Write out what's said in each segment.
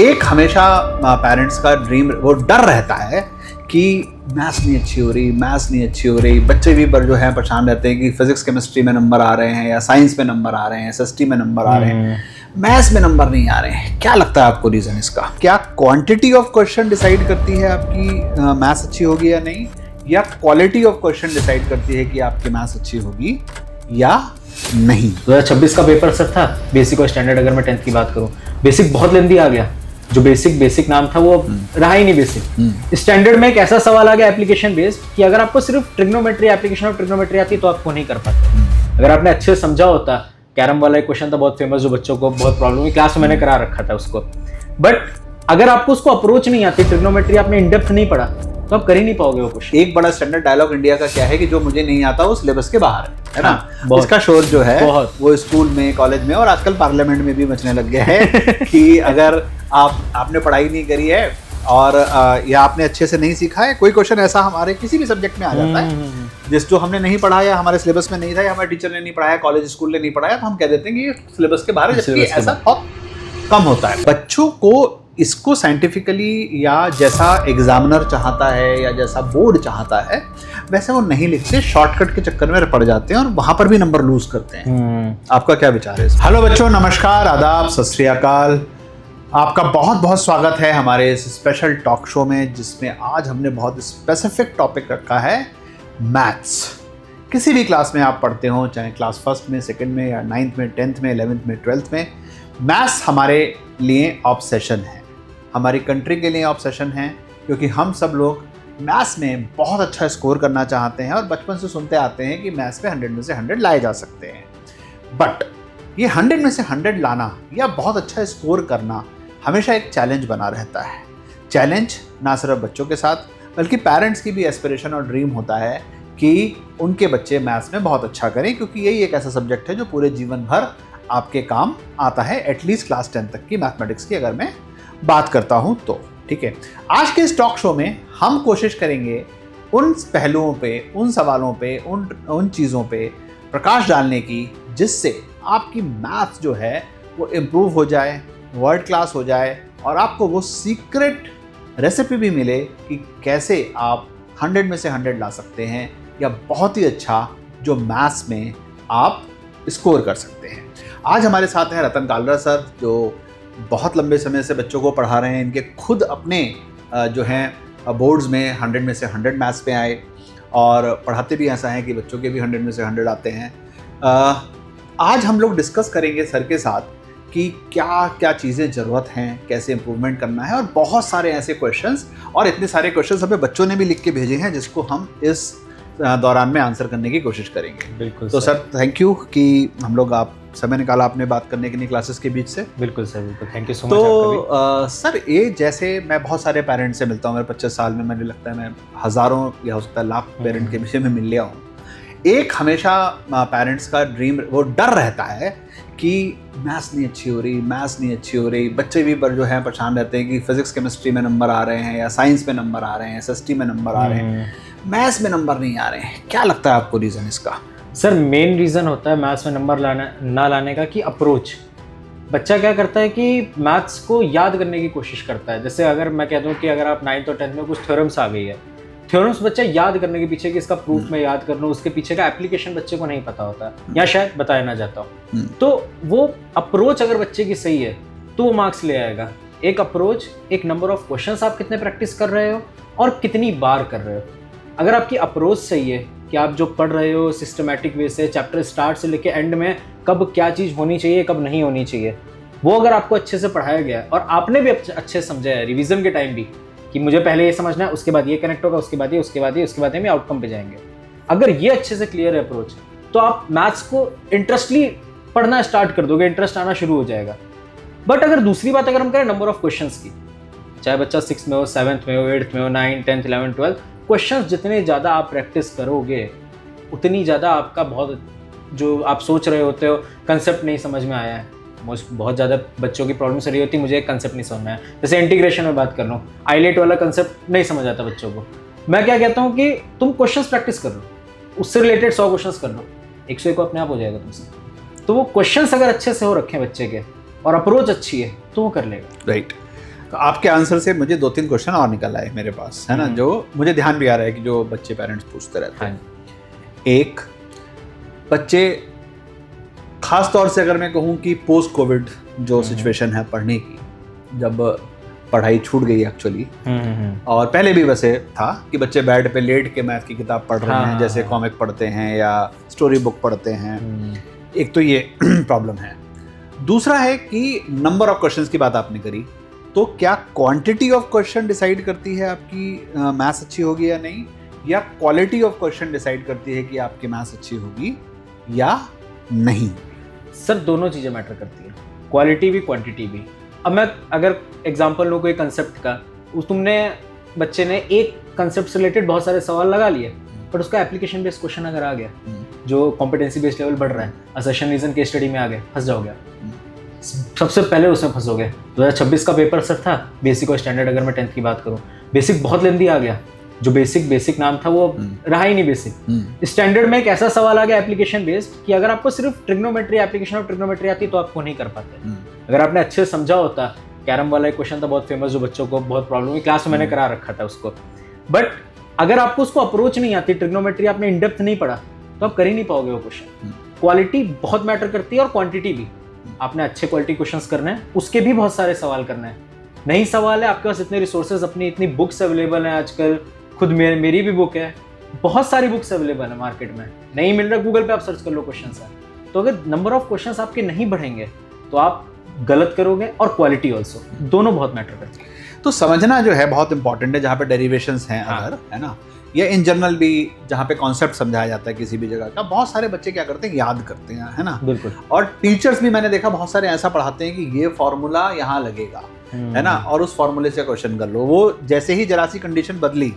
एक हमेशा पेरेंट्स का ड्रीम वो डर रहता है कि मैथ्स नहीं अच्छी हो रही, मैथ्स नहीं अच्छी हो रही। बच्चे भी पर जो है परेशान रहते हैं कि फिजिक्स केमिस्ट्री में नंबर आ रहे हैं या साइंस में नंबर आ रहे हैं, एसएसटी में नंबर आ रहे हैं, मैथ्स में नंबर नहीं आ रहे हैं। क्या लगता है आपको रीजन इसका? क्या क्वांटिटी ऑफ क्वेश्चन डिसाइड करती है आपकी मैथ्स अच्छी होगी या नहीं, या क्वालिटी ऑफ क्वेश्चन डिसाइड करती है कि आपकी मैथ्स अच्छी होगी या नहीं? 2026 का पेपर सर था बेसिक और स्टैंडर्ड। अगर मैं 10th की बात करूं, बेसिक बहुत लेंदी आ गया। जो बेसिक नाम था वो रहा ही नहीं बेसिक। स्टैंडर्ड में एक ऐसा सवाल आ गया एप्लीकेशन बेस्ड कि अगर आपको सिर्फ ट्रिग्नोमेट्री, एप्लीकेशन ऑफ ट्रिग्नोमेट्री आती तो आपको नहीं कर पाते। अगर आपने अच्छे से समझा होता, कैरम वाला एक क्वेश्चन था बहुत फेमस, जो बच्चों को बहुत प्रॉब्लम हुई, क्लास में मैंने करा रखा था उसको। बट अगर आपको उसको अप्रोच नहीं आती, ट्रिग्नोमेट्री आपने इन डेप्थ नहीं पढ़ा, तो आप कर ही नहीं पाओगे वो क्वेश्चन। एक बड़ा स्टैंडर्ड डायलॉग इंडिया का क्या है कि जो मुझे नहीं आता वो सिलेबस के बाहर है ना? इसका शोर जो है वो स्कूल में, कॉलेज में और आजकल पार्लियामेंट में भी मचने लग गया है कि अगर आपने पढ़ाई नहीं करी है और या आपने अच्छे से नहीं सीखा है, कोई क्वेश्चन ऐसा हमारे किसी भी सब्जेक्ट में आ जाता है जिस जो हमने नहीं पढ़ा या हमारे सिलेबस में नहीं था या हमारे टीचर ने नहीं पढ़ाया, कॉलेज स्कूल ने नहीं पढ़ाया, तो हम कह देते हैं कि ये सिलेबस के बाहर है, जबकि ऐसा बहुत कम होता है। बच्चों को इसको साइंटिफिकली या जैसा एग्जामिनर चाहता है या जैसा बोर्ड चाहता है वैसे वो नहीं लिखते, शॉर्टकट के चक्कर में पड़ जाते हैं और वहां पर भी नंबर लूज करते हैं। आपका क्या विचार है? हेलो बच्चों, नमस्कार, आदाब, सत श्री अकाल। आपका बहुत बहुत स्वागत है हमारे इस स्पेशल टॉक शो में, जिसमें आज हमने बहुत स्पेसिफिक टॉपिक रखा है, मैथ्स। किसी भी क्लास में आप पढ़ते हो, चाहे क्लास फर्स्ट में, सेकंड में या 9th में, 10th में, 11th में, 12th में, मैथ्स हमारे लिए ऑब्सेशन है, हमारी कंट्री के लिए ऑब्सेशन है, क्योंकि हम सब लोग मैथ्स में बहुत अच्छा स्कोर करना चाहते हैं और बचपन से सुनते आते हैं कि मैथ्स में 100 में से 100 लाए जा सकते हैं। बट ये 100 में से 100 लाना या बहुत अच्छा स्कोर करना हमेशा एक चैलेंज बना रहता है। चैलेंज ना सिर्फ बच्चों के साथ बल्कि पेरेंट्स की भी एस्पिरेशन और ड्रीम होता है कि उनके बच्चे मैथ्स में बहुत अच्छा करें, क्योंकि यही एक ऐसा सब्जेक्ट है जो पूरे जीवन भर आपके काम आता है, एटलीस्ट क्लास 10 तक की मैथमेटिक्स की अगर मैं बात करता हूं तो। ठीक है, आज के इस टॉक शो में हम कोशिश करेंगे उन पहलुओं पे, उन सवालों पे, उन चीज़ों पे प्रकाश डालने की जिससे आपकी मैथ्स जो है वो इम्प्रूव हो जाए, वर्ल्ड क्लास हो जाए और आपको वो सीक्रेट रेसिपी भी मिले कि कैसे आप 100 में से 100 ला सकते हैं या बहुत ही अच्छा जो मैथ्स में आप स्कोर कर सकते हैं। आज हमारे साथ हैं रतन कालरा सर, जो बहुत लंबे समय से बच्चों को पढ़ा रहे हैं। इनके खुद अपने जो हैं बोर्ड्स में 100 में से 100 मैथ्स पे आए और पढ़ाते भी ऐसा है कि बच्चों के भी 100 में से 100 आते हैं। आज हम लोग डिस्कस करेंगे सर के साथ कि क्या क्या चीज़ें ज़रूरत हैं, कैसे इम्प्रूवमेंट करना है और बहुत सारे ऐसे क्वेश्चंस, और इतने सारे क्वेश्चंस हमें बच्चों ने भी लिख के भेजे हैं जिसको हम इस दौरान में आंसर करने की कोशिश करेंगे। बिल्कुल तो सर थैंक यू कि हम लोग आप समय निकाला आपने बात करने के लिए क्लासेस के बीच से। बिल्कुल सर, बिल्कुल, थैंक यू सो मच। तो सर ये जैसे मैं बहुत सारे पेरेंट्स से मिलता हूँ, मेरे 25 साल में मुझे लगता है मैं हज़ारों या हो सकता है लाख पेरेंट के विषय में मिल लिया हूँ। एक हमेशा पेरेंट्स का ड्रीम वो डर रहता है कि मैथ्स नहीं अच्छी हो रही, मैथ्स नहीं अच्छी हो रही। बच्चे भी पर जो है परेशान रहते हैं कि फिजिक्स केमिस्ट्री में नंबर आ रहे हैं या साइंस में नंबर आ रहे हैं, एसएसटी में नंबर आ रहे हैं, मैथ्स में नंबर नहीं आ रहे हैं। क्या लगता है आपको रीज़न इसका? सर मेन रीज़न होता है मैथ्स में नंबर ना लाने का कि अप्रोच। बच्चा क्या करता है कि मैथ्स को याद करने की कोशिश करता है। जैसे अगर मैं कह दूं कि अगर आप 9th और 10th में कुछ थ्योरम्स आ गई है, थ्योरम्स बच्चा याद करने के पीछे कि इसका प्रूफ मैं याद कर लूँ, उसके पीछे का एप्लीकेशन बच्चे को नहीं पता होता या शायद बताया ना जाता हो। तो वो अप्रोच अगर बच्चे की सही है तो वो मार्क्स ले आएगा। एक अप्रोच, एक नंबर ऑफ क्वेश्चंस आप कितने प्रैक्टिस कर रहे हो और कितनी बार कर रहे हो। अगर आपकी अप्रोच सही है कि आप जो पढ़ रहे हो सिस्टमैटिक वे से, चैप्टर स्टार्ट से लेके एंड में कब क्या चीज़ होनी चाहिए, कब नहीं होनी चाहिए, वो अगर आपको अच्छे से पढ़ाया गया है और आपने भी अच्छे से समझा है रिवीजन के टाइम भी कि मुझे पहले ये समझना है, उसके बाद ये कनेक्ट होगा, उसके बाद ये, उसके बाद ये, उसके बाद हम आउटकम पे जाएंगे। अगर ये अच्छे से क्लियर है अप्रोच, तो आप मैथ्स को इंटरेस्टली पढ़ना स्टार्ट कर दोगे, इंटरेस्ट आना शुरू हो जाएगा। बट अगर दूसरी बात अगर हम करें नंबर ऑफ क्वेश्चंस की, चाहे बच्चा 6th में हो, 7th में हो, 8th में हो, 9th, 10th, 11th, 12th, questions जितने ज़्यादा आप प्रैक्टिस करोगे उतनी ज़्यादा आपका बहुत जो आप सोच रहे होते हो कंसेप्ट नहीं समझ में आया है। बहुत ज़्यादा बच्चों की प्रॉब्लम से रही होती है, मुझे एक कंसेप्ट नहीं समझ में आया। जैसे इंटीग्रेशन में बात कर रहा हूँ, आइलेट वाला कंसेप्ट नहीं समझ आता बच्चों को। मैं क्या कहता हूँ कि तुम क्वेश्चंस प्रैक्टिस कर लो, उससे रिलेटेड 100 क्वेश्चंस कर लो, 101 अपने आप हो जाएगा तुमसे। तो वो क्वेश्चंस अगर अच्छे से हो रखे हैं बच्चे के और अप्रोच अच्छी है तो वो कर लेगा। राइट। तो आपके आंसर से मुझे 2-3 क्वेश्चन और निकल आए मेरे पास, है ना, जो मुझे ध्यान भी आ रहा है कि जो बच्चे पेरेंट्स पूछते रहते हैं। एक, बच्चे खास तौर से अगर मैं कहूँ कि पोस्ट कोविड जो सिचुएशन है पढ़ने की, जब पढ़ाई छूट गई एक्चुअली, और पहले भी वैसे था कि बच्चे बेड पे लेट के मैथ की किताब पढ़ रहे हैं, जैसे कॉमिक पढ़ते हैं या स्टोरी बुक पढ़ते हैं। एक तो ये प्रॉब्लम है। दूसरा है कि नंबर ऑफ क्वेश्चंस की बात आपने करी, तो क्या क्वांटिटी ऑफ क्वेश्चन डिसाइड करती है आपकी मैथ्स अच्छी होगी या नहीं, या क्वालिटी ऑफ क्वेश्चन डिसाइड करती है कि आपकी मैथ्स अच्छी होगी या नहीं? सर दोनों चीज़ें मैटर करती हैं, क्वालिटी भी क्वांटिटी भी। अब मैं अगर एग्जांपल लूँ कोई कंसेप्ट का, तुमने बच्चे ने एक कंसेप्ट से रिलेटेड बहुत सारे सवाल लगा लिए, बट उसका एप्लीकेशन बेस्ड क्वेश्चन अगर आ गया जो कॉम्पिटेंसी बेस्ड लेवल बढ़ रहा है, असर्शन रीजन केस स्टडी में आ गए, फंस जाओगे। सबसे पहले उसमें फंसोगे। 2026 का पेपर सर था बेसिक और स्टैंडर्ड, अगर मैं 10th की बात करूँ, बेसिक बहुत लेंदी आ गया, जो बेसिक नाम था वो रहा ही नहीं बेसिक। स्टैंडर्ड में एक ऐसा सवाल आ गया एप्लीकेशन बेस्ड कि अगर आपको सिर्फ ट्रिग्नोमेट्री, एप्लीकेशन ऑफ ट्रिग्नोमेट्री आती तो आपको नहीं कर पाते। अगर आपने अच्छे से समझा होता, कैरम वाला एक क्वेश्चन था बहुत फेमस, जो बच्चों को बहुत प्रॉब्लम हुई, क्लास में मैंने करा रखा था उसको, बट अगर आपको उसको अप्रोच नहीं आती, ट्रिग्नोमेट्री आपने इन डेप्थ नहीं पढ़ा, तो आप कर ही नहीं पाओगे वो क्वेश्चन। क्वालिटी बहुत मैटर करती है और क्वांटिटी भी। आपने अच्छे क्वालिटी क्वेश्चंस करने हैं, उसके भी बहुत सारे सवाल करने हैं। नहीं सवाल है, आपके पास इतने रिसोर्सेज, अपनी इतनी बुक्स अवेलेबल हैं आजकल, खुद मेरी भी बुक है, बहुत सारी बुक्स अवेलेबल है मार्केट में, नहीं मिल रहा गूगल पे आप सर्च कर लो क्वेश्चंस है। तो अगर नंबर ऑफ क्वेश्चंस आपके नहीं बढ़ेंगे तो आप गलत करोगे, और क्वालिटी ऑल्सो, दोनों बहुत मैटर करती है। तो समझना जो है बहुत इंपॉर्टेंट है, जहाँ पे डेरिवेशंस हैं अगर, है ना, या इन जनरल भी जहाँ पे कॉन्सेप्ट समझाया जाता है किसी भी जगह का, बहुत सारे बच्चे क्या करते हैं, याद करते हैं, है ना। बिल्कुल। और टीचर्स भी मैंने देखा बहुत सारे ऐसा पढ़ाते हैं कि ये फॉर्मूला यहाँ लगेगा, है ना, और उस फॉर्मूले से क्वेश्चन कर लो। वो जैसे ही जरा सी कंडीशन बदली,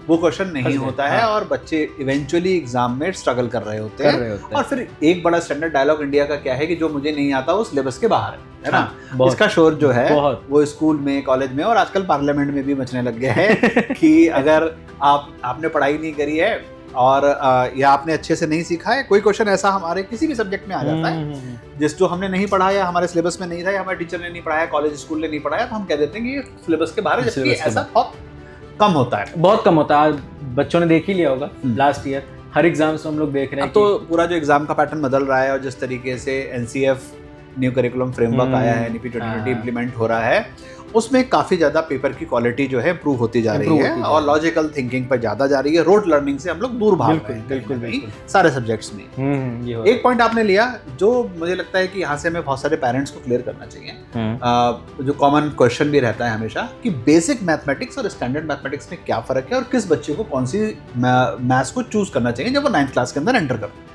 वो क्वेश्चन नहीं होता है, और बच्चे इवेंचुअली एग्जाम में स्ट्रगल कर रहे होते हैं। और फिर एक बड़ा स्टैंडर्ड डायलॉग इंडिया का क्या है कि जो मुझे नहीं आता वो सिलेबस के बाहर है ना। इसका शोर जो है वो स्कूल में, कॉलेज में, और आजकल पार्लियामेंट में भी मचने लग गया है कि अगर आपने पढ़ाई नहीं करी है और या आपने अच्छे से नहीं सीखा है, कोई क्वेश्चन ऐसा हमारे किसी भी सब्जेक्ट में आ जाता है जो हमने नहीं पढ़ा, या हमारे सिलेबस में नहीं था, या हमारे टीचर ने नहीं पढ़ाया, कॉलेज स्कूल ने नहीं पढ़ाया, तो हम कह देते हैं कि ये सिलेबस के बाहर है, जबकि ऐसा बहुत कम होता है, बहुत कम होता है। बच्चों ने देख ही लिया होगा लास्ट ईयर, हर एग्जाम्स में हम लोग देख रहे हैं। तो पूरा जो एग्जाम का पैटर्न बदल रहा है, और जिस तरीके से एनसीएफ न्यू करिकुलम फ्रेमवर्क आया है, एनईपी 2020 इम्प्लीमेंट हो रहा है, उसमें काफी ज्यादा पेपर की क्वालिटी जो है इंप्रूव होती जा रही है, और लॉजिकल थिंकिंग पर ज्यादा जा रही है। रोड लर्निंग से हम लोग दूर भाग रहे हैं बिल्कुल सारे सब्जेक्ट्स में। एक पॉइंट आपने लिया जो मुझे लगता है कि यहाँ से हमें बहुत सारे पेरेंट्स को क्लियर करना चाहिए, जो कॉमन क्वेश्चन भी रहता है हमेशा, कि बेसिक मैथमेटिक्स और स्टैंडर्ड मैथमेटिक्स में क्या फर्क है, और किस बच्चे को कौन सी मैथ्स को चूज करना चाहिए जब वो 9th क्लास के अंदर एंटर करते हैं।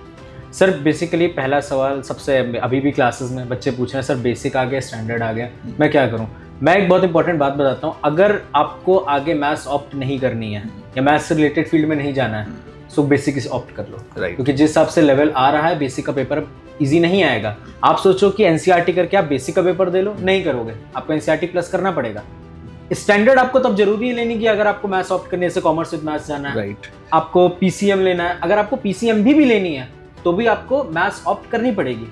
सर बेसिकली पहला सवाल सबसे, अभी भी क्लासेस में बच्चे पूछ रहे हैं सर बेसिक आ गया, स्टैंडर्ड आ गया, मैं क्या करूं। मैं एक बहुत इंपॉर्टेंट बात बताता हूं, अगर आपको आगे मैथ्स ऑप्ट नहीं करनी है या मैथ्स से रिलेटेड फील्ड में नहीं जाना है, सो बेसिक से ऑप्ट कर लो, क्योंकि जिस हिसाब से लेवल आ रहा है, बेसिक का पेपर इजी नहीं आएगा। आप सोचो कि एनसीईआरटी करके आप बेसिक का पेपर दे लो, नहीं करोगे, आपको एनसीईआरटी प्लस करना पड़ेगा। स्टैंडर्ड आपको तब जरूरी है लेने की अगर आपको मैथ्स ऑप्ट करने से, कॉमर्स विद मैथ्स जाना है, आपको पीसीएम लेना है, अगर आपको पीसीएम भी लेनी है तो भी आपको मैथ्स ऑप्ट करनी पड़ेगी।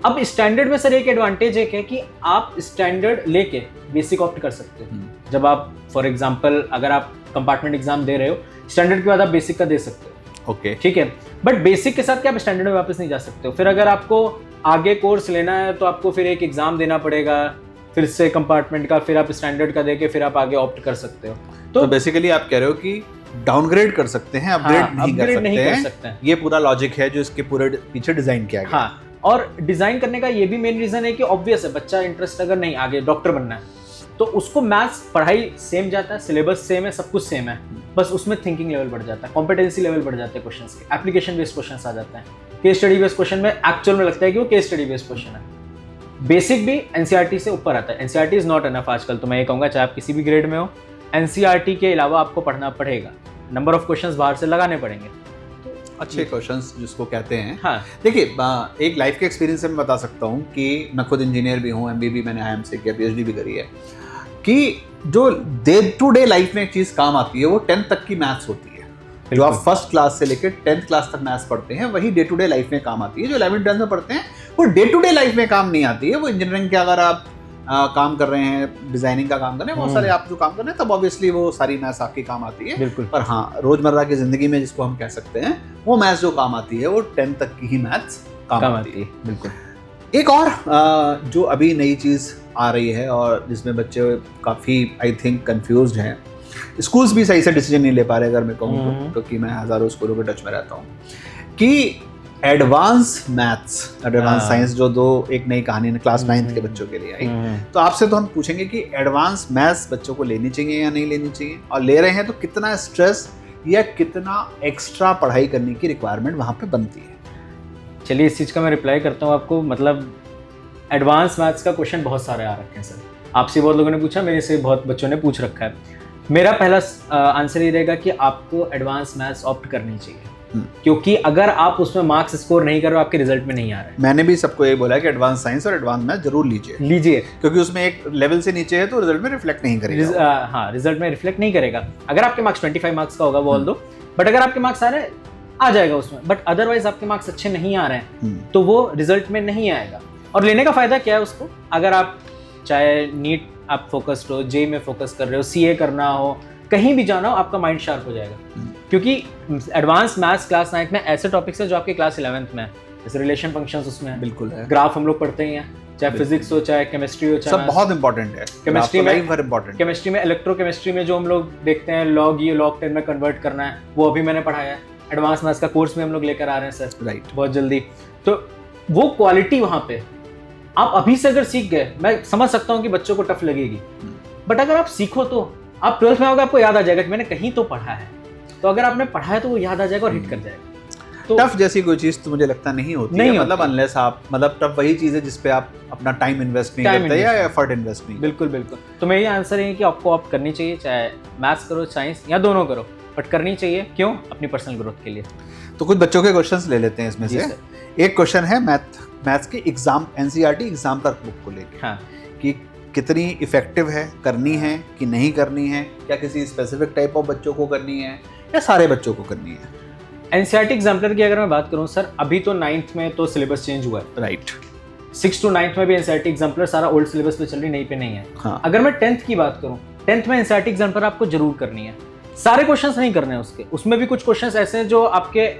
अब स्टैंडर्ड में सर एक एडवांटेज है कि आप स्टैंडर्ड लेके बेसिक ऑप्ट कर सकते हो। जब आप फॉर एग्जांपल अगर आप कंपार्टमेंट एग्जाम दे रहे हो, स्टैंडर्ड के बाद आप बेसिक का दे सकते हो, ओके ठीक है, बट बेसिक के साथ क्या आप स्टैंडर्ड में वापस नहीं जा सकते हो। फिर अगर आपको आगे कोर्स लेना है तो आपको फिर एक एग्जाम देना पड़ेगा, फिर से कंपार्टमेंट का, फिर आप स्टैंडर्ड का देके फिर आप आगे ऑप्ट कर सकते हो। तो बेसिकली आप कह रहे हो कि डाउनग्रेड कर सकते हैं, अपग्रेड नहीं कर सकते हैं। ये पूरा लॉजिक है जो इसके पूरे पीछे डिजाइन किया गया। हाँ, और डिजाइन करने का ये भी मेन रीजन है कि ऑब्वियस है, बच्चा इंटरेस्ट अगर नहीं, आगे डॉक्टर बनना है तो उसको मैथ्स पढ़ाई सेम जाता है, सिलेबस सेम है, सब कुछ सेम है, बस उसमें थिंकिंग लेवल बढ़ जाता है, कॉम्पिटेंसी लेवल बढ़ जाते हैं क्वेश्चंस के, एप्लीकेशन बेस्ड क्वेश्चंस आ जाते हैं। केस स्टडी बेस्ड क्वेश्चन में एक्चुअल में लगता है कि वो केस स्टडी बेस्ड क्वेश्चन है। बेसिक भी एनसीईआरटी से ऊपर आता है। एनसीईआरटी इज नॉट एनफ आजकल, तो मैं ये कहूँगा चाहे आप किसी भी ग्रेड में हो, एनसीईआरटी के अलावा आपको पढ़ना पड़ेगा, नंबर ऑफ क्वेश्चंस बाहर से लगाने पड़ेंगे, अच्छे क्वेश्चंस जिसको कहते हैं। हाँ, देखिए एक लाइफ के एक्सपीरियंस से मैं बता सकता हूँ कि मैं खुद इंजीनियर भी हूँ, एमबी भी मैंने आईएम से किया, पीएचडी भी करी है, कि जो डे टू डे लाइफ में एक चीज़ काम आती है वो 10th तक की मैथ्स होती है। जो आप फर्स्ट क्लास से लेकर 10th क्लास तक मैथ्स पढ़ते हैं वही डे टू डे लाइफ में काम आती है। जो 11th 12th में पढ़ते हैं वो डे टू डे लाइफ में काम नहीं आती है। वो इंजीनियरिंग के अगर आप काम कर रहे हैं, डिजाइनिंग का काम कर रहे हैं, बहुत सारे आप जो काम कर रहे हैं, तब ऑब्वियसली वो सारी मैथ्स आपकी काम आती है। बिल्कुल। पर हाँ, रोजमर्रा की जिंदगी में जिसको हम कह सकते हैं वो मैथ्स जो काम आती है वो 10th तक की ही मैथ्स काम आती है। बिल्कुल। एक और जो अभी नई चीज़ आ रही है और जिसमें बच्चे काफ़ी आई थिंक कंफ्यूज्ड हैं, स्कूल्स भी सही से डिसीजन नहीं ले पा रहे अगर मैं कहूँ तो, क्योंकि मैं हज़ारों स्कूलों के टच में रहता हूँ, कि एडवांस मैथ्स, एडवांस साइंस जो एक नई कहानी क्लास 9th के बच्चों के लिए आई, तो आपसे तो हम पूछेंगे कि एडवांस मैथ्स बच्चों को लेनी चाहिए या नहीं लेनी चाहिए, और ले रहे हैं तो कितना स्ट्रेस या कितना एक्स्ट्रा पढ़ाई करने की रिक्वायरमेंट वहाँ पे बनती है। चलिए इस चीज़ का मैं रिप्लाई करता हूँ आपको। मतलब एडवांस मैथ्स का क्वेश्चन बहुत सारे आ रखे हैं सर, आपसे बहुत लोगों ने पूछा, मेरे से बहुत बच्चों ने पूछ रखा है। मेरा पहला आंसर ये रहेगा कि आपको एडवांस मैथ्स ऑप्ट करनी चाहिए, क्योंकि अगर आप उसमें मार्क्स स्कोर नहीं कर रहे हो, आपके रिजल्ट में नहीं आ रहे हैं। मैंने भी सबको ये बोला कि एडवांस साइंस और एडवांस मैथ्स जरूर लीजिए, क्योंकि उसमें एक लेवल से नीचे है तो रिजल्ट में रिफ्लेक्ट नहीं करेगा। हाँ, रिजल्ट में रिफ्लेक्ट नहीं करेगा। अगर आपके मार्क्स 25 मार्क्स का होगा वो ऑल दो, बट अगर आपके मार्क्स आ जाएगा उसमें, बट अदरवाइज आपके मार्क्स अच्छे नहीं आ रहे हैं तो वो रिजल्ट में नहीं आएगा। और लेने का फायदा क्या है उसको, अगर आप चाहे नीट आप फोकस्ड हो, जे में फोकस कर रहे हो, सीए करना हो, कहीं भी जाना हो, आपका माइंड शार्प हो जाएगा। क्योंकि एडवांस मैथ्स क्लास 9th में ऐसे टॉपिक्स है जो आपके क्लास 11th में है, जैसे रिलेशन फंक्शंस उसमें है, बिल्कुल है, ग्राफ हम लोग पढ़ते ही हैं, चाहे फिजिक्स हो, चाहे केमिस्ट्री हो, चाहे सब बहुत इंपॉर्टेंट है। केमिस्ट्री में इलेक्ट्रोकेमिस्ट्री में जो हम लोग देखते हैं लॉग 10 में कन्वर्ट करना है, वो अभी मैंने पढ़ाया है। एडवांस मैथ्स का कोर्स में हम लोग लेकर आ रहे हैं सर, राइट, बहुत जल्दी। तो वो क्वालिटी वहाँ पे आप अभी से अगर सीख गए, मैं समझ सकता हूँ कि बच्चों को टफ लगेगी, बट अगर आप सीखो तो आप 12th में आओगे, आपको याद आ जाएगा कि मैंने कहीं तो पढ़ा है। तो अगर आपने पढ़ा है तो वो याद आ जाएगा और हिट कर जाएगा। तो टफ जैसी कोई चीज तो मुझे लगता नहीं होती है, मतलब अनलेस आप, मतलब टफ वही चीज है जिसपे आप अपना टाइम इन्वेस्ट नहीं करते या एफर्ट इन्वेस्ट नहीं। बिल्कुल बिल्कुल। तो मेरी आंसर है कि आपको ऑप्ट करनी चाहिए, चाहे मैथ्स करो, साइंस या दोनों करो, बट करनी चाहिए। क्यों? अपनी पर्सनल ग्रोथ के लिए। तो कुछ बच्चों के क्वेश्चंस ले लेते हैं इसमें से। एक क्वेश्चन है मैथ्स के एग्जाम, एनसीईआरटी एग्जाम तक बुक को लेकर, हाँ, कि कितनी इफेक्टिव है, करनी है कि नहीं करनी है, क्या किसी स्पेसिफिक टाइप ऑफ बच्चों को करनी है या सारे बच्चों को करनी है। एनसीईआरटी एग्जाम्पलर की अगर मैं बात करूं सर, अभी तो 9th में तो सिलेबस चेंज हुआ है, राइट। 6 to 9th में भी एनसीईआरटी एग्जाम्पलर सारा ओल्ड सिलेबस पे चल रही, नई पे नहीं है। हाँ। अगर मैं 10th की बात करूं, 10th में एनसीईआरटी एग्जाम्पलर आपको जरूर करनी है। सारे क्वेश्चंस नहीं करने हैं उसके, उसमें भी कुछ क्वेश्चंस ऐसे हैं जो आपके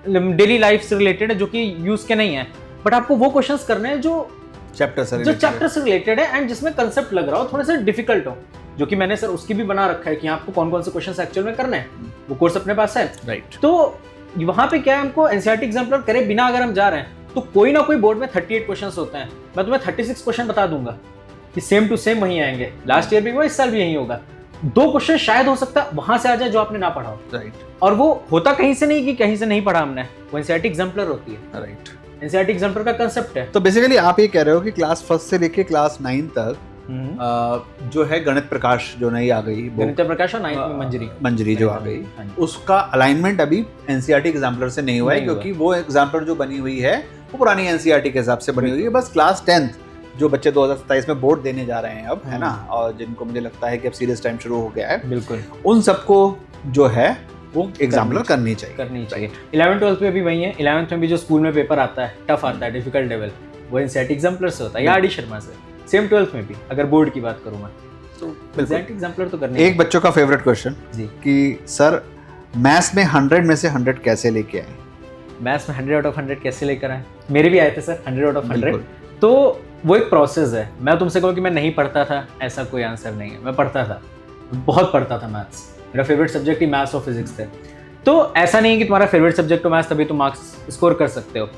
डेली लाइफ से रिलेटेड है, जो कि यूज के नहीं है, बट आपको वो क्वेश्चंस करने हैं जो चैप्टर से रिलेटेड है एंड जिसमें कंसेप्ट लग रहा हो, थोड़े से डिफिकल्ट हो, जो कि मैंने सर उसकी भी बना रखा है कि आपको कौन कौन से क्वेश्चंस एक्चुअल में करने हैं, वो कोर्स अपने पास है, राइट। तो वहां पे क्या है, हमको एनसीईआरटी एग्जाम्पलर करे बिना अगर हम जा रहे हैं तो कोई ना कोई बोर्ड में 38 क्वेश्चंस होते हैं, मैं तुम्हें 36 क्वेश्चन बता दूंगा कि सेम टू सेम वही आएंगे, लास्ट ईयर भी हुआ, इस साल भी यही होगा। 2 क्वेश्चन शायद हो सकता है वहां से आ जाए जो आपने ना पढ़ा हो, राइट। और वो होता कहीं से नहीं कि कहीं से नहीं पढ़ा हमने, वो एनसीईआरटी एग्जाम्पलर होती है, राइट। एनसीईआरटी एग्जाम्पलर का कंसेप्ट है। तो बेसिकली आप ये कह रहे हो कि क्लास 1 से लेके क्लास 9 तक जो है गणित प्रकाश जो नई आ गई, गणित प्रकाश और 9th में मंजरी जो आ गई, उसका अलाइनमेंट अभी एनसीईआरटी एग्जाम्पलर से नहीं हुआ है, क्योंकि वो एग्जाम्पलर जो बनी हुई है वो पुरानी एनसीईआरटी के हिसाब से बनी हुई है। बस क्लास 10th जो बच्चे 2027 में बोर्ड देने जा रहे हैं अब, है ना, और जिनको मुझे लगता है कि अब सीरियस टाइम शुरू हो गया है, बिल्कुल, उन सबको जो है वो एग्जाम्पलर करनी चाहिए। 11th 12th में भी वही है। 11th में भी जो स्कूल में पेपर आता है, टफ आता है, डिफिकल्ट लेवल, वो एनसीईआरटी एग्जाम्पलर से होता है या आर डी शर्मा से। सेम 12th में भी अगर बोर्ड की बात करूं मैं, तो एनसीईआरटी एग्जाम्पलर तो करनी है। एक बच्चों का फेवरेट क्वेश्चन जी, कि सर मैथ्स में 100 में से 100 कैसे लेके आए? मैथ्स में 100 out of 100 कैसे लेकर आए? मेरे भी आए थे सर 100 out of 100। तो वो एक प्रोसेस है। मैं तुमसे कहूँ कि मैं नहीं पढ़ता था, ऐसा कोई आंसर नहीं है। मैं पढ़ता था, बहुत पढ़ता था मैथ्स, मेरा फेवरेट सब्जेक्ट ही मैथ्स और फिजिक्स थे। तो ऐसा नहीं है कि तुम्हारा फेवरेट सब्जेक्ट हो मैथ्स तभी तुम मार्क्स स्कोर कर सकते हो।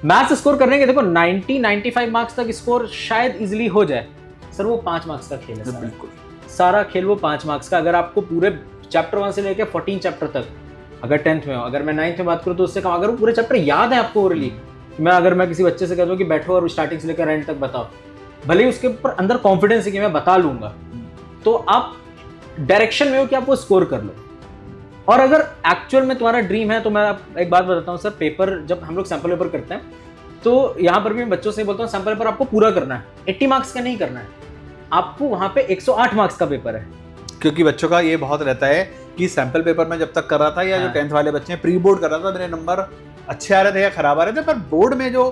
मैथ्स स्कोर करने के देखो 90-95 मार्क्स तक स्कोर शायद इजीली हो जाए सर, वो 5 मार्क्स का खेल है। बिल्कुल, सारा खेल वो 5 मार्क्स का। अगर आपको पूरे चैप्टर 1 से लेकर 14 चैप्टर तक, अगर 10th में हो, अगर मैं 9th में बात करूँ तो उससे कम, अगर वो पूरे चैप्टर याद है आपको ओरली, अगर मैं किसी बच्चे से कहता हूँ कि बैठो और स्टार्टिंग से लेकर एंड तक बताओ, भले ही उसके ऊपर अंदर कॉन्फिडेंस है कि मैं बता लूंगा, तो आप डायरेक्शन में हो कि आप वो स्कोर कर लो। और अगर एक्चुअल में तुम्हारा ड्रीम है, तो मैं एक बात बताता हूँ सर, पेपर जब हम लोग सैम्पल पेपर करते हैं तो यहाँ पर भी मैं बच्चों से बोलता हूँ सैम्पल पेपर आपको पूरा करना है, 80 मार्क्स का नहीं करना है, आपको वहाँ पे 108 मार्क्स का पेपर है। क्योंकि बच्चों का ये बहुत रहता है कि सैम्पल पेपर में जब तक कर रहा था, या जो 10th वाले बच्चे प्री बोर्ड कर रहा था, मेरे नंबर अच्छे आ रहे थे या खराब आ रहे थे, पर बोर्ड में जो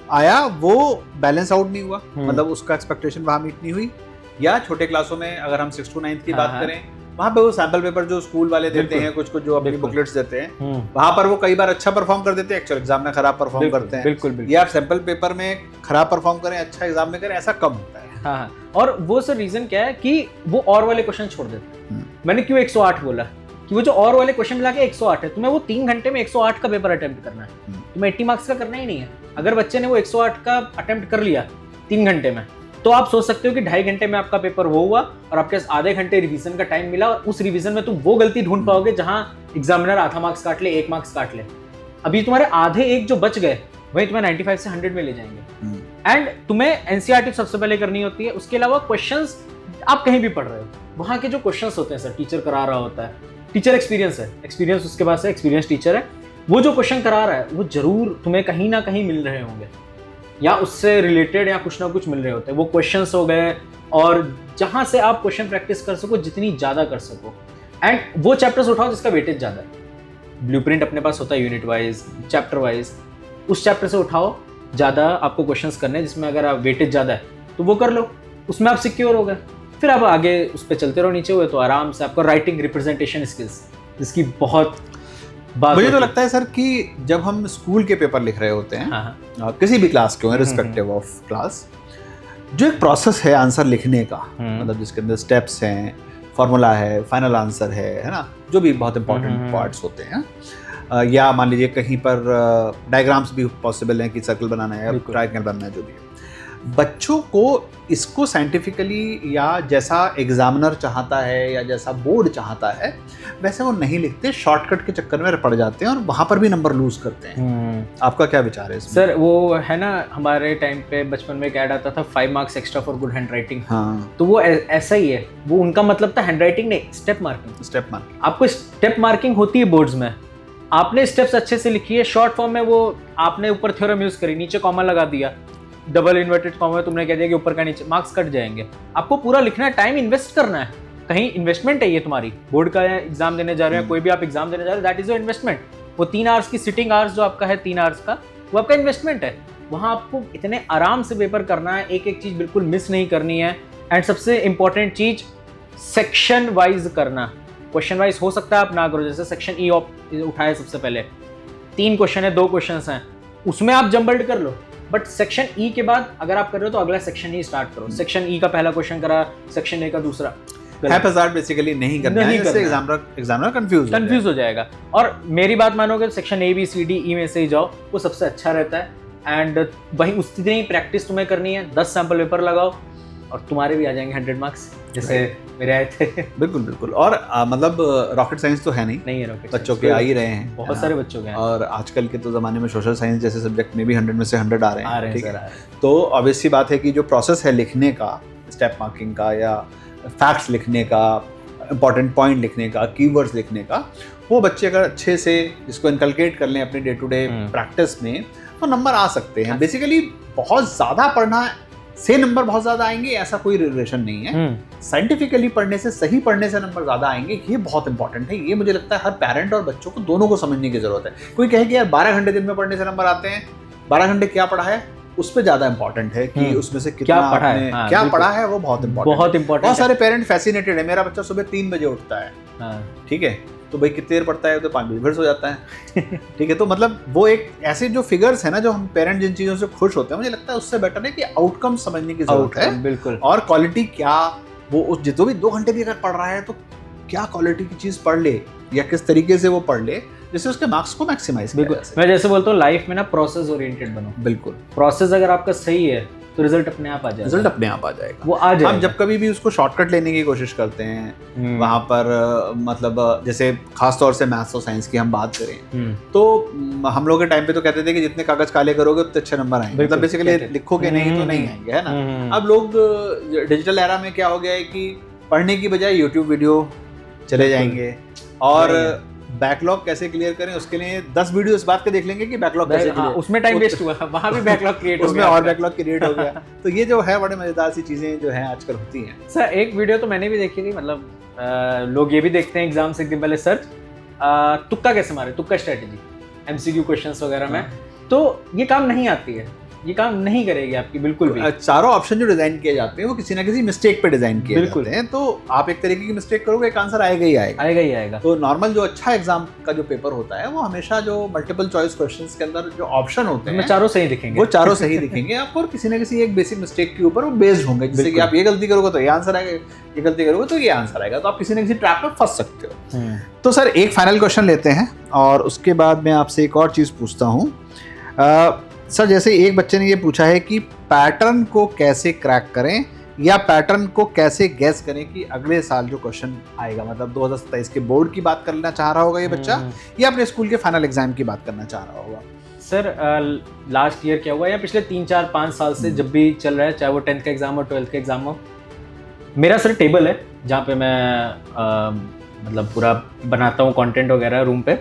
आया वो बैलेंस आउट नहीं हुआ, मतलब उसका एक्सपेक्टेशन वहां मीट नहीं हुई। या छोटे क्लासों में अगर हम 6 to 9 की बात करें, वहाँ पे वो सैंपल पेपर जो स्कूल वाले देते हैं, कुछ जो अपनी बुकलेट्स देते हैं, वहां पर वो कई बार अच्छा परफॉर्म कर देते हैं, एक्चुअल एग्जाम में खराब परफॉर्म करते हैं। बिल्कुल। या आप सैंपल पेपर में खराब परफॉर्म करें, अच्छा एग्जाम में करें, ऐसा कम होता है। हाँ, और वो सर रीजन क्या है कि वो और वाले क्वेश्चन छोड़ देते हैं। मैंने क्यों 108 बोला कि वो जो और वाले क्वेश्चन मिला के 108 है, तुम्हें वो 3 घंटे में 108 का पेपर अटेम्प्ट करना है, तुम्हें 80 मार्क्स का करना ही नहीं है। अगर बच्चे ने वो 108 का अटेम्प्ट कर लिया 3 घंटे में, तो आप सोच सकते हो कि 2.5 घंटे में आपका पेपर वो हुआ और आपके पास आधे घंटे रिवीजन का टाइम मिला, और उस रिवीजन में तुम वो गलती ढूंढ पाओगे जहां एग्जामिनर आधा मार्क्स काट ले, 1 मार्क्स काट ले। अभी तुम्हारे आधे एक जो बच गए वही तुम्हें 95 से 100 में ले जाएंगे। एंड तुम्हें एनसीईआरटी सबसे पहले करनी होती है, उसके अलावा क्वेश्चंस आप कहीं भी पढ़ रहे हो, वहां के जो क्वेश्चंस होते हैं सर, टीचर करा रहा होता है, टीचर एक्सपीरियंस है, एक्सपीरियंस उसके पास है, एक्सपीरियंस टीचर है, वो जो क्वेश्चन करा रहा है वो जरूर तुम्हें कहीं ना कहीं मिल रहे होंगे, या उससे रिलेटेड या कुछ ना कुछ मिल रहे होते हैं। वो क्वेश्चंस हो गए, और जहां से आप क्वेश्चन प्रैक्टिस कर सको जितनी ज्यादा कर सको, एंड वो चैप्टर्स उठाओ जिसका वेटेज ज्यादा है। ब्लूप्रिंट अपने पास होता है यूनिट वाइज, चैप्टर वाइज, उस चैप्टर से उठाओ ज्यादा आपको क्वेश्चंस करने, जिसमें अगर आप वेटेज ज्यादा है तो वो कर लो, उसमें आप सिक्योर हो गए। फिर आप आगे उस पर चलते रहो, नीचे हुए तो आराम से आपको राइटिंग, रिप्रेजेंटेशन स्किल्स, जिसकी बहुत बात मुझे तो लगता है सर कि जब हम स्कूल के पेपर लिख रहे होते हैं, किसी भी क्लास के हो, रिस्पेक्टिव ऑफ क्लास, जो एक प्रोसेस है आंसर लिखने का, मतलब जिसके अंदर स्टेप्स हैं, फॉर्मूला है, फाइनल आंसर है ना, जो भी बहुत इंपॉर्टेंट पार्ट्स होते हैं, या मान लीजिए कहीं पर डायग्राम्स भी पॉसिबल हैं कि सर्कल बनाना है, ट्रायंगल बनाना है, जो भी है। बच्चों को इसको साइंटिफिकली या जैसा एग्जामिनर चाहता है या जैसा बोर्ड चाहता है वैसे वो नहीं लिखते, शॉर्टकट के चक्कर में पड़ जाते हैं और वहां पर भी नंबर लूज करते हैं। आपका क्या विचार है इसमें? सर वो है ना, हमारे टाइम पे बचपन में एक ऐड आता था 5 marks extra for good hand writing. हाँ, तो वो ऐसा ही है, वो उनका मतलब था हैंड राइटिंग नहीं, स्टेप मार्किंग। स्टेप मार्किंग, आपको स्टेप मार्किंग होती है बोर्ड्स में, आपने स्टेप्स अच्छे से लिखी है, शॉर्ट फॉर्म में वो आपने ऊपर थ्योरम यूज करी, नीचे कॉमा लगा दिया, डबल इन्वर्टेड कॉमा में तुमने कह दिया कि ऊपर का नीचे, मार्क्स कट जाएंगे। आपको पूरा लिखना है, टाइम इन्वेस्ट करना है, कहीं इन्वेस्टमेंट है ये तुम्हारी, बोर्ड का एग्जाम देने जा रहे हैं, कोई भी आप एग्जाम देने जा रहे हो, दैट इज योर इन्वेस्टमेंट। वो 3 आवर्स की सिटिंग आवर्स जो आपका है 3 आवर्स का, वो आपका इन्वेस्टमेंट है। वहाँ आपको इतने आराम से पेपर करना है, एक एक चीज बिल्कुल मिस नहीं करनी है, एंड सबसे इंपॉर्टेंट चीज सेक्शन वाइज करना। क्वेश्चन वाइज हो सकता है आप ना करो, जैसे सेक्शन ई उठाए सबसे पहले, 3 क्वेश्चन है, 2 क्वेश्चन हैं, उसमें आप जम्बल्ड कर लो, बट सेक्शन ई के बाद अगर आप कर रहे हो तो अगला सेक्शन ही स्टार्ट करो। सेक्शन ई का पहला क्वेश्चन करा, सेक्शन ए का दूसरा, हैप्पैज़ार्ड बेसिकली नहीं करना है, इससे एग्जामिनर कंफ्यूज हो जाएगा। और मेरी बात मानोगे, section A B C D E में से ही जाओ, वो सबसे अच्छा रहता है, एंड वही उतनी ही प्रैक्टिस तुम्हें करनी है। 10 सैंपल पेपर लगाओ और तुम्हारे भी आ जाएंगे 100 मार्क्स, जैसे मेरे आए थे। बिल्कुल बिल्कुल। और मतलब रॉकेट साइंस तो है नहीं है, रॉकेट बच्चों के आ ही रहे हैं, बहुत सारे बच्चों के, और आजकल के तो ज़माने में सोशल साइंस जैसे सब्जेक्ट में भी 100 में से 100 आ रहे हैं, ठीक है। तो ऑब्वियस सी बात है कि जो प्रोसेस है लिखने का, स्टेप मार्किंग का या फैक्ट्स लिखने का, इंपॉर्टेंट पॉइंट लिखने का, कीवर्ड्स लिखने का, वो बच्चे अगर अच्छे से इसको इनकलकेट कर लें अपने डे टू डे प्रैक्टिस में, तो नंबर आ सकते हैं। बेसिकली बहुत ज़्यादा पढ़ना से नंबर बहुत ज़्यादा आएंगे ऐसा कोई रिलेशन नहीं है। साइंटिफिकली पढ़ने से, सही पढ़ने से नंबर ज़्यादा आएंगे, ये बहुत इंपॉर्टेंट है। ये मुझे लगता है हर पेरेंट और बच्चों को दोनों को समझने की ज़रूरत है। कोई कहे कि यार 12 घंटे दिन में पढ़ने से नंबर आते हैं, 12 घंटे क्या पढ़ा है उस पर ज़्यादा इंपॉर्टेंट है कि उसमें से कितना पढ़ा है, क्या पढ़ा है, वो बहुत इंपॉर्टेंट। बहुत सारे पेरेंट फैसिनेटेड है, मेरा बच्चा सुबह 3 बजे उठता है, ठीक है, तो भाई कितनी देर पढ़ता है, तो 5 बजे फिर सो जाता है, ठीक है। तो मतलब वो एक ऐसे जो फिगर्स है ना, जो हम पेरेंट जिन चीज़ों से खुश होते हैं, मुझे लगता है उससे बेटर है कि आउटकम समझने की जरूरत है। बिल्कुल। और क्वालिटी क्या, वो उस जो भी 2 घंटे भी अगर पढ़ रहा है तो क्या क्वालिटी की चीज़ पढ़ ले या किस तरीके से वो पढ़ ले जिससे उसके मार्क्स को मैक्सिमाइज किया जा सके। मैं जैसे बोलता हूँ लाइफ में ना प्रोसेस ओरिएंटेड बनो। बिल्कुल, प्रोसेस अगर आपका सही है तो रिजल्ट अपने आप आ जाएगा। रिजल्ट अपने आप आ जाएगा, वो आ जाएगा। हम जब कभी भी उसको शॉर्टकट लेने की कोशिश करते हैं वहाँ पर, मतलब जैसे खास तौर से मैथ्स और साइंस की हम बात करें तो हम लोग के टाइम पे तो कहते थे कि जितने कागज काले करोगे उतने अच्छे नंबर आएंगे, मतलब बेसिकली लिखोगे नहीं तो नहीं आएंगे, है ना। अब लोग डिजिटल एरा में क्या हो गया है कि पढ़ने की बजाय यूट्यूब वीडियो चले जाएंगे और बैकलॉग कैसे क्लियर करें उसके लिए 10 वीडियो इस बात के देख लेंगे कि बैकलॉग कैसे क्लियर, उसमें टाइम वेस्ट हुआ, वहाँ भी बैकलॉग क्रिएट हो गया, उसमें और बैकलॉग क्रिएट हो गया। तो ये जो है बड़े मजेदार सी चीजें जो हैं आजकल होती हैं। सर एक वीडियो तो मैंने भी देखी थी, मतलब लोग ये भी देखते हैं एग्जाम से एक दिन पहले सर्च, तुक्का कैसे मारे, तुक्का स्ट्रेटेजी, MCQ क्वेश्चंस वगैरह में, तो ये काम नहीं आती है। ये काम नहीं करेगी आपकी बिल्कुल भी। चारों ऑप्शन जो डिजाइन किए जाते हैं वो किसी ना किसी मिस्टेक पे डिजाइन किए जाते हैं, तो आप एक तरीके की मिस्टेक करोगे, एक आंसर आएगा ही आएगा। तो नॉर्मल जो अच्छा एग्जाम का जो पेपर होता है वो हमेशा जो मल्टीपल चॉइस क्वेश्चंस के अंदर जो ऑप्शन होते हैं चारों सही दिखेंगे, वो चारों सही दिखेंगे आपको, और किसी ना किसी एक बेसिक मिस्टेक के ऊपर वो बेस्ड होंगे, जैसे कि आप ये गलती करोगे तो ये आंसर आएगा, ये गलती करोगे तो ये आंसर आएगा, तो आप किसी न किसी ट्रैप में फंस सकते हो। तो सर एक फाइनल क्वेश्चन लेते हैं और उसके बाद मैं आपसे एक और चीज़ पूछता हूँ। सर जैसे एक बच्चे ने ये पूछा है कि पैटर्न को कैसे क्रैक करें या पैटर्न को कैसे गैस करें कि अगले साल जो क्वेश्चन आएगा, मतलब 2027 के बोर्ड की बात करना चाह रहा होगा ये बच्चा या अपने स्कूल के फाइनल एग्जाम की बात करना चाह रहा होगा। सर लास्ट ईयर क्या हुआ या पिछले 3-4-5 साल से जब भी चल रहा है, चाहे वो 10th का एग्जाम हो 12th का एग्जाम हो, मेरा सर टेबल है जहाँ पे मैं मतलब पूरा बनाता हूँ कंटेंट वगैरह रूम पे,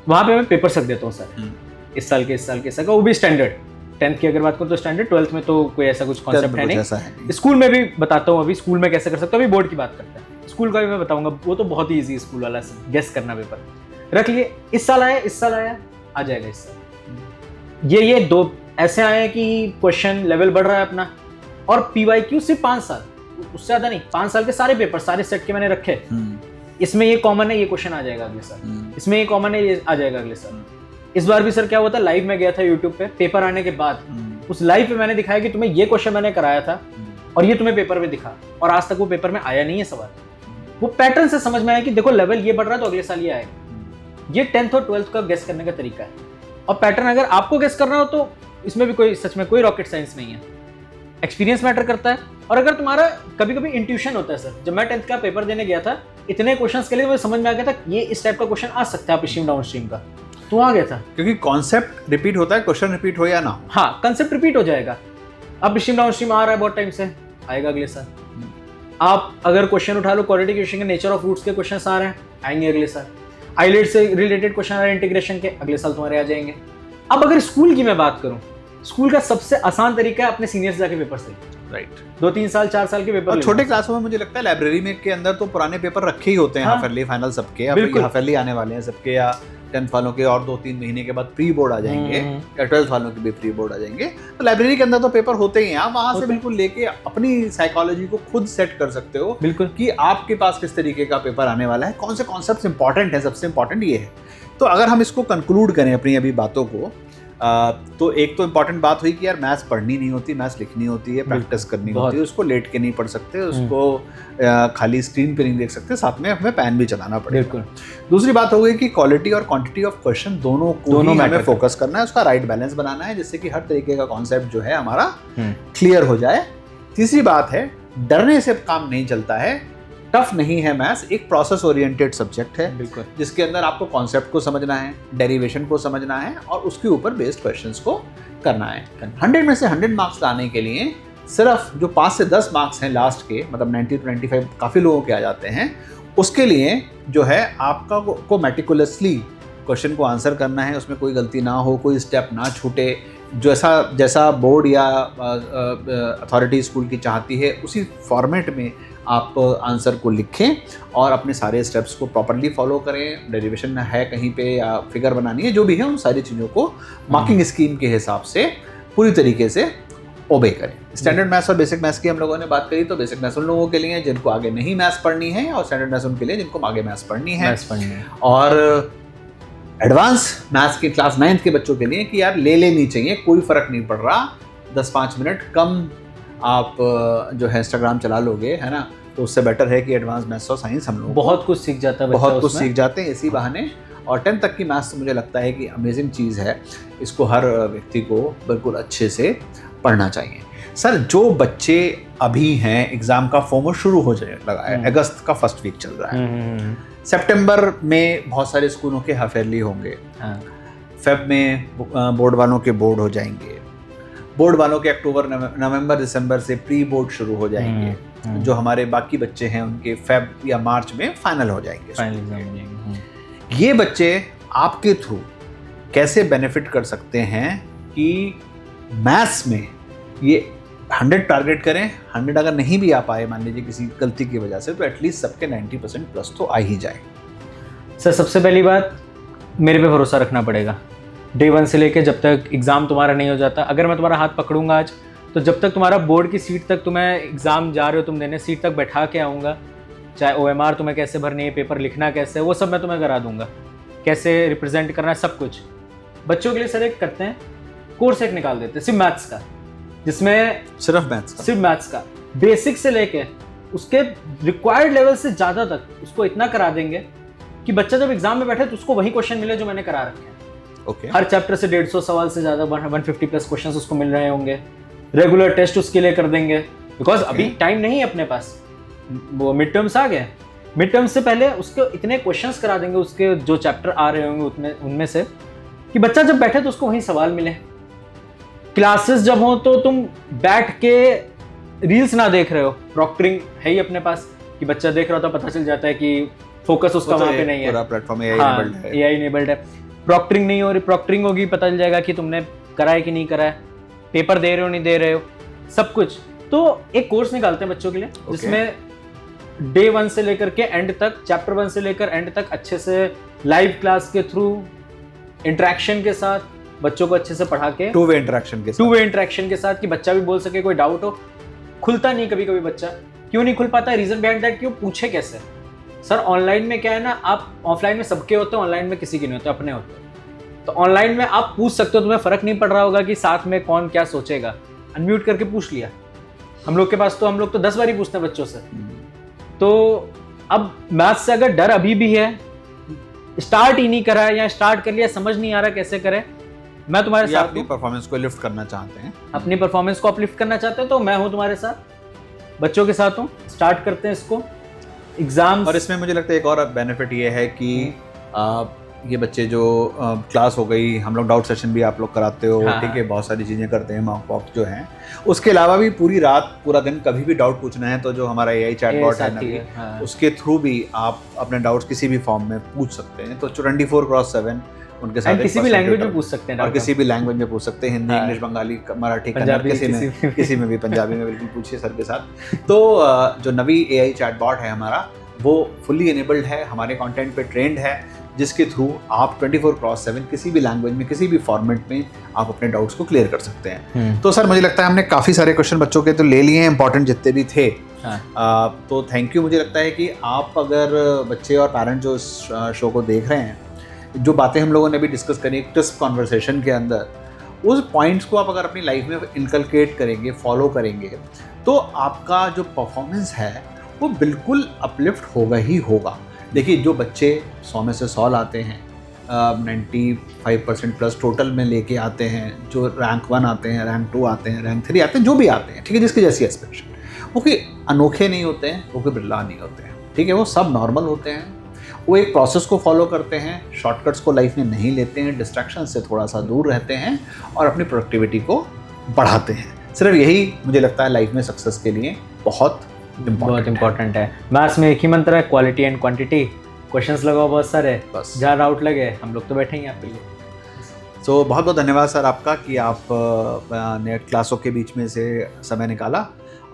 वहाँ पे मैं पेपर्स रख देता हूँ सर, इस साल के, वो भी स्टैंडर्ड। 10th की अगर बात करूँ तो स्टैंडर्ड, 12th में तो कोई ऐसा कुछ कॉन्सेप्ट है नहीं। स्कूल में भी बताता हूँ, अभी स्कूल में कैसे कर सकते हो, अभी बोर्ड की बात करते हैं, स्कूल का भी मैं बताऊंगा, वो तो बहुत ही ईजी है स्कूल वाला गेस करना पेपर। रख लिए, इस साल आया आ जाएगा इस साल। ये दो ऐसे आए हैं कि क्वेश्चन लेवल बढ़ रहा है अपना, और PYQ सिर्फ 5 साल, उससे ज़्यादा नहीं, 5 साल के सारे पेपर सारे सेट के मैंने रखे। इसमें ये कॉमन है, ये क्वेश्चन आ जाएगा अगले साल, इसमें ये कॉमन है, ये आ जाएगा अगले साल। इस बार भी सर क्या हुआ था, लाइव में गया था यूट्यूब पे, पेपर आने के बाद उस लाइव पे मैंने दिखाया कि तुम्हें ये क्वेश्चन मैंने कराया था और ये तुम्हें पेपर में दिखा, और आज तक वो पेपर में आया नहीं है सवाल। वो पैटर्न से समझ में आया कि देखो लेवल ये बढ़ रहा है तो अगले साल ये आएगा। ये 10th और 12th का गेस करने का तरीका है, और पैटर्न अगर आपको गेस करना हो तो इसमें भी कोई सच में कोई रॉकेट साइंस नहीं है, एक्सपीरियंस मैटर करता है। और अगर तुम्हारा कभी कभी इंट्यूशन होता है सर, जब मैं 10th का पेपर देने गया था, इतने क्वेश्चंस के लिए मुझे समझ में आ गया था ये इस टाइप का क्वेश्चन आ सकता है अपस्ट्रीम डाउनस्ट्रीम का, तो आ गया था। क्योंकि कॉन्सेप्ट रिपीट होता है, क्वेश्चन रिपीट हो या ना हो, हाँ कंसेप्ट रिपीट हो जाएगा। अब अपस्ट्रीम डाउनस्ट्रीम आ रहा है बहुत टाइम से, आएगा अगले साल। आप अगर क्वेश्चन उठा लो, क्वाड्रेटिक इक्वेशन के नेचर ऑफ रूट्स के क्वेश्चन आ रहे हैं, आएंगे अगले साल। आइलेट से रिलेटेड क्वेश्चन आ रहे हैं इंटीग्रेशन के, अगले साल तुम्हारे आ जाएंगे। अब अगर स्कूल की मैं बात करूँ, स्कूल का सबसे आसान तरीका है अपने सीनियर्स जाके पेपर से, राइट, 2-3 साल 4 साल के पेपर। और छोटे क्लासों में मुझे लगता है लाइब्रेरी में के अंदर तो पुराने पेपर रखे ही होते हैं, हाफ ईयरली फाइनल सबके, हाफ ईयरली आने वाले हैं सबके, या 10th वालों के और 2-3 महीने के बाद प्री बोर्ड आ जाएंगे, या 12th वालों के भी प्री बोर्ड आ जाएंगे, तो लाइब्रेरी के अंदर तो पेपर होते ही हैं। आप वहां से बिल्कुल लेके अपनी साइकोलॉजी को खुद सेट कर सकते हो बिल्कुल कि आपके पास किस तरीके का पेपर आने वाला है, कौन से कॉन्सेप्ट्स इंपॉर्टेंट है, सबसे इंपॉर्टेंट ये है। तो अगर हम इसको कंक्लूड करें अपनी अभी बातों को, तो एक तो इम्पॉर्टेंट बात हुई कि यार मैथ्स पढ़नी नहीं होती, मैथ्स लिखनी होती है, प्रैक्टिस करनी होती है, उसको लेट के नहीं पढ़ सकते, उसको खाली स्क्रीन पे नहीं देख सकते, साथ में हमें पेन भी चलाना पड़ेगा। दूसरी बात हो गई कि क्वालिटी और क्वांटिटी ऑफ क्वेश्चन दोनों हमें फोकस करना है, उसका राइट बैलेंस बनाना है, जिससे कि हर तरीके का कॉन्सेप्ट जो है हमारा क्लियर हो जाए। तीसरी बात है, डरने से काम नहीं चलता है, टफ नहीं है मैथ्स, एक प्रोसेस ओरिएंटेड सब्जेक्ट है बिल्कुल, जिसके अंदर आपको कॉन्सेप्ट को समझना है, डेरिवेशन को समझना है और उसके ऊपर बेस्ड क्वेश्चंस को करना है। 100 में से 100 मार्क्स लाने के लिए सिर्फ जो 5 से 10 मार्क्स हैं लास्ट के, मतलब 90 to 95 काफ़ी लोगों के आ जाते हैं, उसके लिए जो है आपका को मेटिकुलसली क्वेश्चन को आंसर करना है, उसमें कोई गलती ना हो, कोई स्टेप ना छूटे, जैसा बोर्ड या अथॉरिटी स्कूल की चाहती है उसी फॉर्मेट में आप आंसर को लिखें और अपने सारे स्टेप्स को प्रॉपरली फॉलो करें। डेरिवेशन है कहीं पे या फिगर बनानी है, जो भी है उन सारी चीज़ों को मार्किंग स्कीम के हिसाब से पूरी तरीके से ओबे करें। स्टैंडर्ड मैथ्स और बेसिक मैथ्स की हम लोगों ने बात करी, तो बेसिक मैथ्स उन लोगों के लिए जिनको आगे नहीं मैथ्स पढ़नी है, और स्टैंडर्ड मैथ्स उनके लिए जिनको आगे मैथ्स पढ़नी है। और एडवांस मैथ्स के क्लास 9th के बच्चों के लिए कि यार ले लेनी चाहिए, कोई फ़र्क नहीं पड़ रहा, 10-5 मिनट कम आप जो है इंस्टाग्राम चला लोगे, है ना, तो उससे बेटर है कि एडवांस मैथ्स और साइंस हम लोग बहुत कुछ सीख जाता है, बहुत कुछ सीख जाते हैं इसी बहाने। और 10th तक की मैथ्स तो मुझे लगता है कि अमेजिंग चीज़ है, इसको हर व्यक्ति को बिल्कुल अच्छे से पढ़ना चाहिए। सर जो बच्चे अभी हैं, एग्ज़ाम का फोमो शुरू हो जाए लगा है, अगस्त का फर्स्ट वीक चल रहा है, सितंबर में बहुत सारे स्कूलों के हाफ ईयरली होंगे, फेब में बोर्ड वालों के बोर्ड हो जाएंगे, बोर्ड वालों के अक्टूबर नवंबर दिसंबर से प्री बोर्ड शुरू हो जाएंगे, जो हमारे बाकी बच्चे हैं उनके फेब या मार्च में फाइनल हो जाएंगे। ये बच्चे आपके थ्रू कैसे बेनिफिट कर सकते हैं कि मैथ्स में ये 100 टारगेट करें, 100 अगर नहीं भी आ पाए मान लीजिए किसी गलती की वजह से, तो एटलीस्ट सबके 90% प्लस तो आ ही जाए। सर सबसे पहली बात, मेरे पे भरोसा रखना पड़ेगा, डे 1 से लेके जब तक एग्ज़ाम तुम्हारा नहीं हो जाता, अगर मैं तुम्हारा हाथ पकड़ूंगा आज तो जब तक तुम्हारा बोर्ड की सीट तक तुम्हें एग्ज़ाम जा रहे हो तुम देने, सीट तक बैठा के आऊँगा, चाहे OMR तुम्हें कैसे भरनी है, पेपर लिखना कैसे है, वो सब मैं तुम्हें करा दूंगा, कैसे रिप्रेजेंट करना है, सब कुछ। बच्चों के लिए सर एक करते हैं, कोर्स एक निकाल देते हैं सिर्फ मैथ्स का, जिसमें सिर्फ मैथ्स का बेसिक से लेके उसके रिक्वायर्ड लेवल से ज़्यादा तक उसको इतना करा देंगे कि बच्चा जब एग्जाम में बैठे तो उसको वही क्वेश्चन मिले जो मैंने करा रखे हैं। Okay. हर चैप्टर से 150 सवाल से ज़्यादा 150 प्लस क्वेश्चंस उसको मिल रहे होंगे, रेगुलर टेस्ट उसके लिए कर देंगे, बिकॉज अभी टाइम नहीं है अपने पास, वो मिड टर्म्स आ गए, मिड टर्म्स से पहले उसको इतने क्वेश्चंस करा देंगे उसके जो चैप्टर आ रहे होंगे उनमें से कि बच्चा जब बैठे तो उसको वही सवाल मिले। क्लासेस जब हो तो तुम बैठ के रील्स ना देख रहे हो, प्रॉक्टरिंग है ही अपने पास कि बच्चा देख रहा था, पता चल जाता है कि फोकस उसका वहाँ पे नहीं है, पूरा प्लेटफॉर्म AI इनेबल्ड है। प्रॉक्टरिंग नहीं हो रही, प्रॉक्टरिंग होगी पता चल जाएगा कि तुमने करा है कि नहीं करा है, पेपर दे रहे हो नहीं दे रहे हो, सब कुछ। तो एक कोर्स निकालते हैं बच्चों के लिए जिसमें डे 1 से लेकर के एंड तक, चैप्टर 1 से लेकर एंड तक अच्छे से लाइव क्लास के थ्रू इंटरेक्शन के साथ बच्चों को अच्छे से पढ़ा के, टू वे इंटरेक्शन के साथ कि बच्चा भी बोल सके, कोई डाउट हो। खुलता नहीं कभी कभी बच्चा, क्यों नहीं खुल पाता है, रीजन बिहाइंड दैट क्यों, पूछे कैसे। सर ऑनलाइन में क्या है ना, आप ऑफलाइन में सबके होते हैं, ऑनलाइन में किसी के नहीं होते, अपने होते हैं। तो ऑनलाइन में आप पूछ सकते हो, तुम्हें फर्क नहीं पड़ रहा होगा कि साथ में कौन क्या सोचेगा, अनम्यूट करके पूछ लिया। हम लोग के पास तो हम लोग तो 10 बार ही पूछते हैं बच्चों से। तो अब मैथ्स से अगर डर अभी भी है, स्टार्ट ही नहीं करा है या स्टार्ट कर लिया समझ नहीं आ रहा कैसे करें, मैं तुम्हारे साथ अपनी परफॉर्मेंस को लिफ्ट करना चाहते हैं, अपनी परफॉर्मेंस को अपलिफ्ट करना चाहते हैं तो मैं हूं तुम्हारे साथ, बच्चों के साथ हूं। स्टार्ट करते हैं इसको एग्जाम। और इसमें मुझे लगता है एक और बेनिफिट ये है कि ये बच्चे जो क्लास हो गई, हम लोग डाउट सेशन भी आप लोग कराते हो, ठीक है, बहुत सारी चीज़ें करते हैं, मॉक वॉक जो हैं, उसके अलावा भी पूरी रात पूरा दिन कभी भी डाउट पूछना है तो जो हमारा AI चैटबॉट है नवी, उसके थ्रू भी आप अपने डाउट्स किसी भी फॉर्म में पूछ सकते हैं। तो 24/7 उनके साथ किसी भी लैंग्वेज में पूछ सकते हैं, और किसी भी लैंग्वेज में पूछ सकते हैं, हिंदी, इंग्लिश, बंगाली, मराठी, कन्नड़, किसी में भी, पंजाबी में बिल्कुल पूछिए सर के साथ। तो जो नवी AI चैटबॉट है हमारा, वो फुल्ली इनेबल्ड है, हमारे कंटेंट पे ट्रेंड है, जिसके थ्रू आप 24/7 किसी भी लैंग्वेज में, किसी भी फॉर्मेट में आप अपने डाउट्स को क्लियर कर सकते हैं। तो सर मुझे लगता है हमने काफ़ी सारे क्वेश्चन बच्चों के तो ले लिए हैं, इंपॉर्टेंट जितने भी थे। तो थैंक यू। मुझे लगता है कि आप अगर बच्चे और पेरेंट जो इस शो को देख रहे हैं, जो बातें हम लोगों ने भी डिस्कस करी क्रिस्प कॉन्वर्सेशन के अंदर, उस पॉइंट्स को आप अगर अपनी लाइफ में इनकलकेट करेंगे, फॉलो करेंगे, तो आपका जो परफॉर्मेंस है वो बिल्कुल अपलिफ्ट होगा ही होगा। देखिए, जो बच्चे 100 में से 100 लाते हैं, 95% प्लस टोटल में लेके आते हैं, जो रैंक 1 आते हैं, रैंक 2 आते हैं, रैंक 3 आते हैं, जो भी आते हैं, ठीक है, जिसकी जैसी एस्पिरेशन, वो कोई अनोखे नहीं होते हैं, वो कोई बिरला नहीं होते हैं, ठीक है, वो सब नॉर्मल होते हैं। वो एक प्रोसेस को फॉलो करते हैं, शॉर्टकट्स को लाइफ में नहीं लेते हैं, डिस्ट्रैक्शन से थोड़ा सा दूर रहते हैं और अपनी प्रोडक्टिविटी को बढ़ाते हैं। सिर्फ यही मुझे लगता है लाइफ में सक्सेस के लिए बहुत इंपॉर्टेंट है। मैथ्स में एक ही मंत्र है, क्वालिटी एंड क्वांटिटी। क्वेश्चंस लगाओ बहुत सारे, बस जहाँ डाउट लगे हम लोग तो बैठेंगे आपके लिए। तो बहुत बहुत धन्यवाद सर आपका कि आप ने क्लासों के बीच में से समय निकाला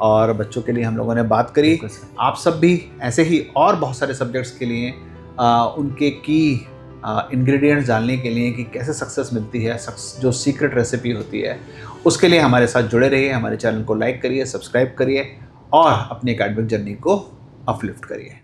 और बच्चों के लिए हम लोगों ने बात करी। आप सब भी ऐसे ही और बहुत सारे सब्जेक्ट्स के लिए उनके की इंग्रेडिएंट्स जानने के लिए कि कैसे सक्सेस मिलती है, जो सीक्रेट रेसिपी होती है, उसके लिए हमारे साथ जुड़े रहिए। हमारे चैनल को लाइक करिए, सब्सक्राइब करिए और अपनी एकेडमिक जर्नी को अपलिफ्ट करिए।